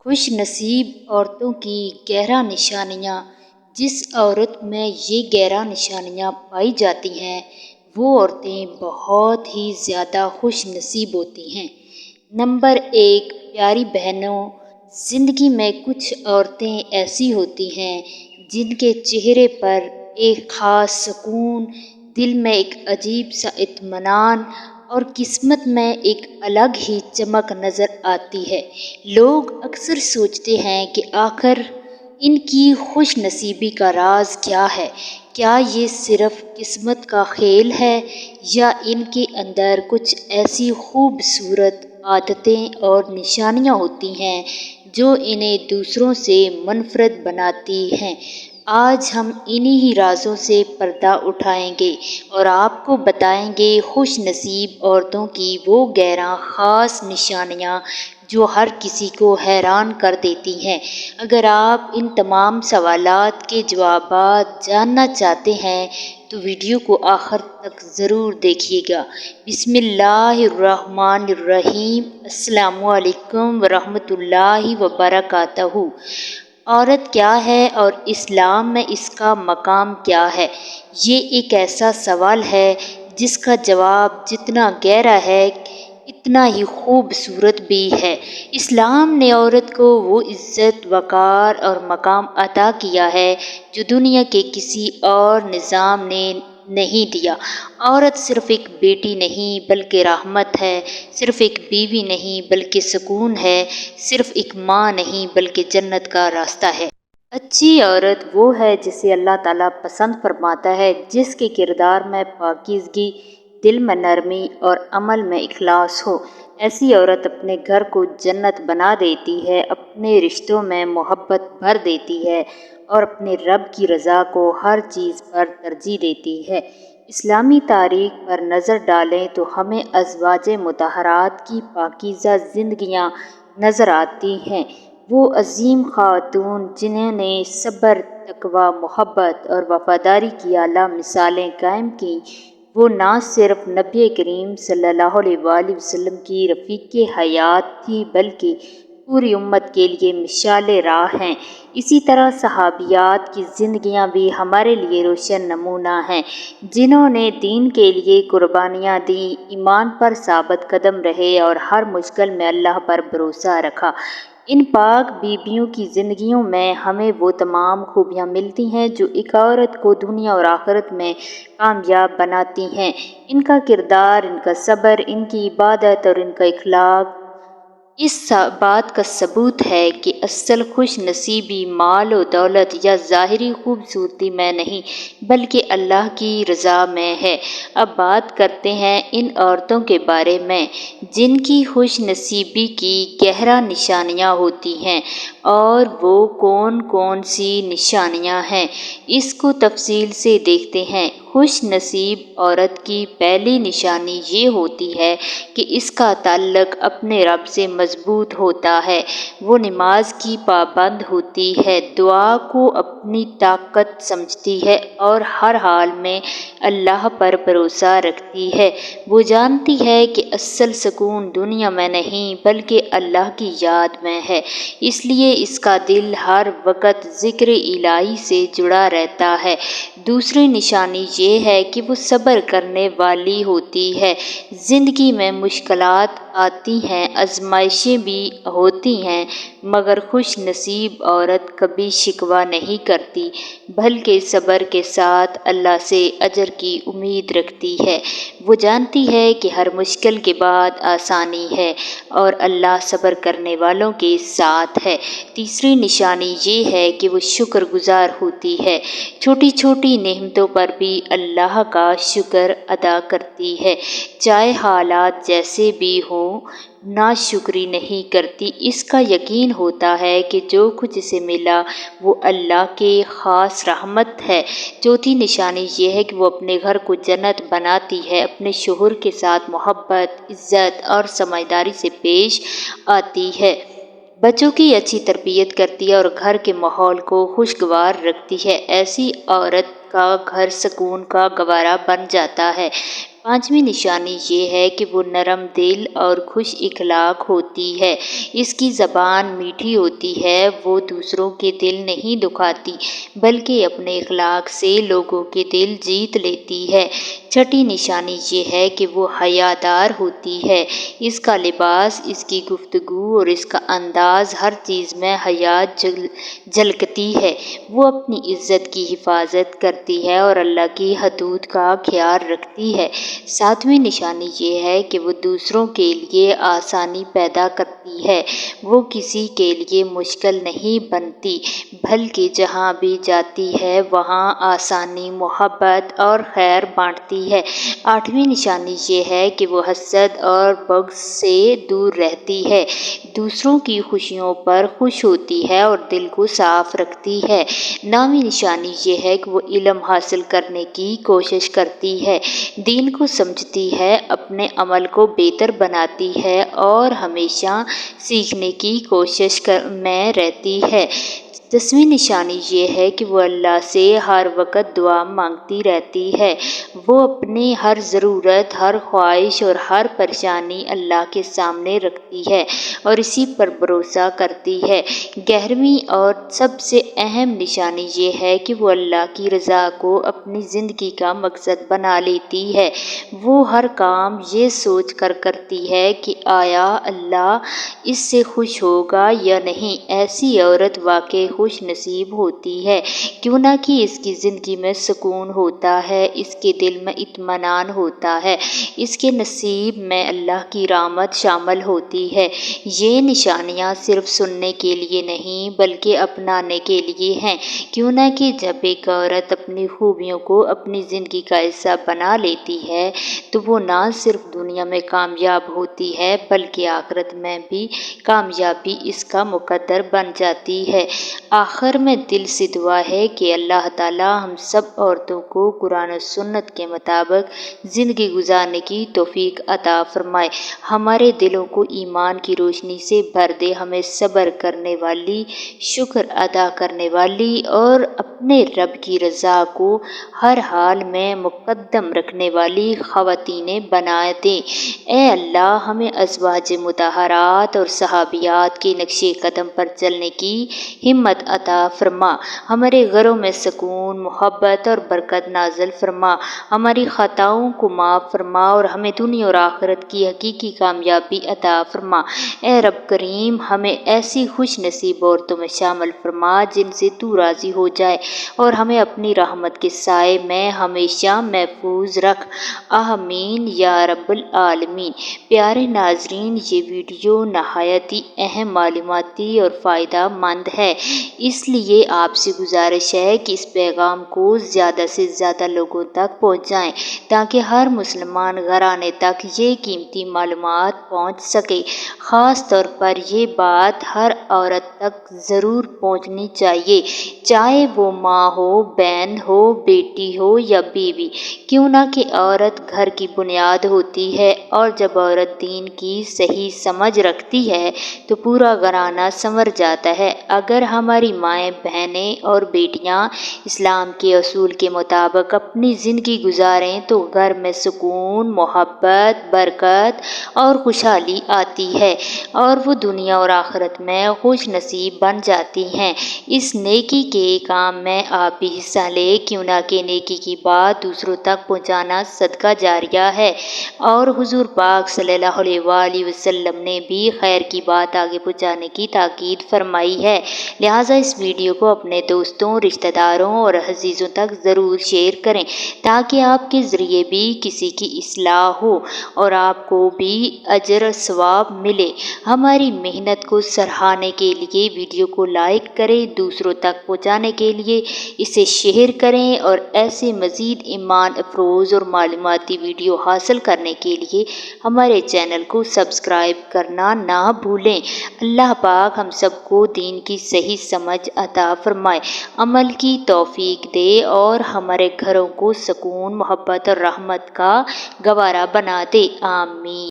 خوش نصیب عورتوں کی گہرا نشانیاں۔ جس عورت میں یہ گہرا نشانیاں پائی جاتی ہیں وہ عورتیں بہت ہی زیادہ خوش نصیب ہوتی ہیں۔ نمبر 1، پیاری بہنوں، زندگی میں کچھ عورتیں ایسی ہوتی ہیں جن کے چہرے پر ایک خاص سکون، دل میں ایک عجیب سا اطمینان اور قسمت میں ایک الگ ہی چمک نظر آتی ہے۔ لوگ اکثر سوچتے ہیں کہ آخر ان کی خوش نصیبی کا راز کیا ہے؟ کیا یہ صرف قسمت کا کھیل ہے یا ان کے اندر کچھ ایسی خوبصورت عادتیں اور نشانیاں ہوتی ہیں جو انہیں دوسروں سے منفرد بناتی ہیں؟ آج ہم انہی ہی رازوں سے پردہ اٹھائیں گے اور آپ کو بتائیں گے خوش نصیب عورتوں کی وہ گہرا خاص نشانیاں جو ہر کسی کو حیران کر دیتی ہیں۔ اگر آپ ان تمام سوالات کے جوابات جاننا چاہتے ہیں تو ویڈیو کو آخر تک ضرور دیکھیے گا۔ بسم اللہ الرحمن الرحیم۔ السلام علیکم ورحمۃ اللہ وبرکاتہ۔ عورت کیا ہے اور اسلام میں اس کا مقام کیا ہے؟ یہ ایک ایسا سوال ہے جس کا جواب جتنا گہرا ہے اتنا ہی خوبصورت بھی ہے۔ اسلام نے عورت کو وہ عزت، وقار اور مقام عطا کیا ہے جو دنیا کے کسی اور نظام نے نہیں دیا۔ عورت صرف ایک بیٹی نہیں بلکہ رحمت ہے، صرف ایک بیوی نہیں بلکہ سکون ہے، صرف ایک ماں نہیں بلکہ جنت کا راستہ ہے۔ اچھی عورت وہ ہے جسے اللہ تعالیٰ پسند فرماتا ہے، جس کے کردار میں پاکیزگی، دل میں نرمی اور عمل میں اخلاص ہو۔ ایسی عورت اپنے گھر کو جنت بنا دیتی ہے، اپنے رشتوں میں محبت بھر دیتی ہے اور اپنے رب کی رضا کو ہر چیز پر ترجیح دیتی ہے۔ اسلامی تاریخ پر نظر ڈالیں تو ہمیں ازواج مطہرات کی پاکیزہ زندگیاں نظر آتی ہیں۔ وہ عظیم خاتون جنہوں نے صبر، تقویٰ، محبت اور وفاداری کی اعلیٰ مثالیں قائم کیں، وہ نہ صرف نبی کریم صلی اللہ علیہ وآلہ وسلم کی رفیق حیات تھی بلکہ پوری امت کے لیے مشعل راہ ہیں۔ اسی طرح صحابیات کی زندگیاں بھی ہمارے لیے روشن نمونہ ہیں، جنہوں نے دین کے لیے قربانیاں دیں، ایمان پر ثابت قدم رہے اور ہر مشکل میں اللہ پر بھروسہ رکھا۔ ان پاک بیبیوں کی زندگیوں میں ہمیں وہ تمام خوبیاں ملتی ہیں جو ایک عورت کو دنیا اور آخرت میں کامیاب بناتی ہیں۔ ان کا کردار، ان کا صبر، ان کی عبادت اور ان کا اخلاق اس بات کا ثبوت ہے کہ اصل خوش نصیبی مال و دولت یا ظاہری خوبصورتی میں نہیں بلکہ اللہ کی رضا میں ہے۔ اب بات کرتے ہیں ان عورتوں کے بارے میں جن کی خوش نصیبی کی گہرا نشانیاں ہوتی ہیں، اور وہ کون کون سی نشانیاں ہیں، اس کو تفصیل سے دیکھتے ہیں۔ خوش نصیب عورت کی پہلی نشانی یہ ہوتی ہے کہ اس کا تعلق اپنے رب سے مضبوط ہوتا ہے۔ وہ نماز کی پابند ہوتی ہے، دعا کو اپنی طاقت سمجھتی ہے اور ہر حال میں اللہ پر بھروسہ رکھتی ہے۔ وہ جانتی ہے کہ اصل سکون دنیا میں نہیں بلکہ اللہ کی یاد میں ہے، اس لیے اس کا دل ہر وقت ذکر الہی سے جڑا رہتا ہے۔ دوسری نشانی یہ ہے کہ وہ صبر کرنے والی ہوتی ہے۔ زندگی میں مشکلات آتی ہیں، آزمائشیں بھی ہوتی ہیں، مگر خوش نصیب عورت کبھی شکوہ نہیں کرتی بلکہ صبر کے ساتھ اللہ سے اجر کی امید رکھتی ہے۔ وہ جانتی ہے کہ ہر مشکل کے بعد آسانی ہے اور اللہ صبر کرنے والوں کے ساتھ ہے۔ تیسری نشانی یہ ہے کہ وہ شکر گزار ہوتی ہے، چھوٹی چھوٹی نعمتوں پر بھی اللہ کا شکر ادا کرتی ہے، چاہے حالات جیسے بھی ہوں، ناشکری نہیں کرتی۔ اس کا یقین ہوتا ہے کہ جو کچھ اسے ملا وہ اللہ کی خاص رحمت ہے۔ چوتھی نشانی یہ ہے کہ وہ اپنے گھر کو جنت بناتی ہے، اپنے شوہر کے ساتھ محبت، عزت اور سمجھداری سے پیش آتی ہے، بچوں کی اچھی تربیت کرتی ہے اور گھر کے ماحول کو خوشگوار رکھتی ہے۔ ایسی عورت کا گھر سکون کا گہوارہ بن جاتا ہے۔ 5ویں نشانی یہ ہے کہ وہ نرم دل اور خوش اخلاق ہوتی ہے۔ اس کی زبان میٹھی ہوتی ہے، وہ دوسروں کے دل نہیں دکھاتی بلکہ اپنے اخلاق سے لوگوں کے دل جیت لیتی ہے۔ 6ٹھی نشانی یہ ہے کہ وہ حیا دار ہوتی ہے۔ اس کا لباس، اس کی گفتگو اور اس کا انداز، ہر چیز میں حیا جھلکتی ہے۔ وہ اپنی عزت کی حفاظت کرتی ہے اور اللہ کی حدود کا خیال رکھتی ہے۔ 7ویں نشانی یہ ہے کہ وہ دوسروں کے لیے آسانی پیدا کرتی ہے۔ وہ کسی کے لیے مشکل نہیں بنتی بلکہ جہاں بھی جاتی ہے وہاں آسانی، محبت اور خیر بانٹتی ہے۔ 8ویں نشانی یہ ہے کہ وہ حسد اور بغض سے دور رہتی ہے، دوسروں کی خوشیوں پر خوش ہوتی ہے اور دل کو صاف رکھتی ہے۔ 9ویں نشانی یہ ہے کہ وہ علم حاصل کرنے کی کوشش کرتی ہے، دین کو سمجھتی ہے، اپنے عمل کو بہتر بناتی ہے اور ہمیشہ سیکھنے کی کوشش میں رہتی ہے۔ 10ویں نشانی یہ ہے کہ وہ اللہ سے ہر وقت دعا مانگتی رہتی ہے۔ وہ اپنی ہر ضرورت، ہر خواہش اور ہر پریشانی اللہ کے سامنے رکھتی ہے اور اسی پر بھروسہ کرتی ہے۔ 11ویں اور سب سے اہم نشانی یہ ہے کہ وہ اللہ کی رضا کو اپنی زندگی کا مقصد بنا لیتی ہے۔ وہ ہر کام یہ سوچ کر کرتی ہے کہ آیا اللہ اس سے خوش ہوگا یا نہیں۔ ایسی عورت واقعی خوش نصیب ہوتی ہے، کیوں نہ کہ اس کی زندگی میں سکون ہوتا ہے، اس کے دل میں اطمینان ہوتا ہے، اس کے نصیب میں اللہ کی رحمت شامل ہوتی ہے۔ یہ نشانیاں صرف سننے کے لیے نہیں بلکہ اپنانے کے لیے ہیں، کیوں نہ کہ جب ایک عورت اپنی خوبیوں کو اپنی زندگی کا حصہ بنا لیتی ہے تو وہ نہ صرف دنیا میں کامیاب ہوتی ہے بلکہ آخرت میں بھی کامیابی اس کا مقدر بن جاتی ہے۔ آخر میں دل سے دعا ہے کہ اللہ تعالیٰ ہم سب عورتوں کو قرآن و سنت کے مطابق زندگی گزارنے کی توفیق عطا فرمائے، ہمارے دلوں کو ایمان کی روشنی سے بھر دے، ہمیں صبر کرنے والی، شکر ادا کرنے والی اور اپنے رب کی رضا کو ہر حال میں مقدم رکھنے والی خواتین بنا دے۔ اے اللہ ہمیں ازواج مطہرات اور صحابیات کے نقش قدم پر چلنے کی ہمت عطا فرما، ہمارے گھروں میں سکون، محبت اور برکت نازل فرما، ہماری خطاؤں کو معاف فرما اور ہمیں دنیا اور آخرت کی حقیقی کامیابی عطا فرما۔ اے رب کریم ہمیں ایسی خوش نصیب عورتوں میں شامل فرما جن سے تو راضی ہو جائے اور ہمیں اپنی رحمت کے سائے میں ہمیشہ محفوظ رکھ، آمین یا رب العالمین۔ پیارے ناظرین، یہ ویڈیو نہایت ہی اہم، معلوماتی اور فائدہ مند ہے، اس لیے آپ سے گزارش ہے کہ اس پیغام کو زیادہ سے زیادہ لوگوں تک پہنچائیں تاکہ ہر مسلمان گھرانے تک یہ قیمتی معلومات پہنچ سکے۔ خاص طور پر یہ بات ہر عورت تک ضرور پہنچنی چاہیے، چاہے وہ ماں ہو، بہن ہو، بیٹی ہو یا بیوی، کیوں نہ کہ عورت گھر کی بنیاد ہوتی ہے اور جب عورت دین کی صحیح سمجھ رکھتی ہے تو پورا گھرانہ سنور جاتا ہے۔ اگر ہماری مائیں، بہنیں اور بیٹیاں اسلام کے اصول کے مطابق اپنی زندگی گزاریں تو گھر میں سکون، محبت، برکت اور خوشحالی آتی ہے اور وہ دنیا اور آخرت میں خوش نصیب بن جاتی ہیں۔ اس نیکی کے کام میں آپ بھی حصہ لیں، کیوں نہ کہ نیکی کی بات دوسروں تک پہنچانا صدقہ جاریہ ہے اور حضور پاک صلی اللہ علیہ وآلہ وسلم نے بھی خیر کی بات آگے پہنچانے کی تاکید فرمائی ہے، لہٰذا اس ویڈیو کو اپنے دوستوں، رشتہ داروں اور عزیزوں تک ضرور شیئر کریں تاکہ آپ کے ذریعے بھی کسی کی اصلاح ہو اور آپ کو بھی اجر و ثواب ملے۔ ہماری محنت کو سراہنے کے لیے ویڈیو کو لائک کریں، دوسروں تک پہنچانے کے لیے اسے شیئر کریں اور ایسے مزید ایمان افروز اور معلوماتی ویڈیو حاصل کرنے کے لیے ہمارے چینل کو سبسکرائب کرنا نہ بھولیں۔ اللہ پاک ہم سب کو دین کی صحیح سمجھ عطا فرمائے، عمل کی توفیق دے اور ہمارے گھروں کو سکون، محبت اور رحمت کا گہوارہ بنا دے، آمین۔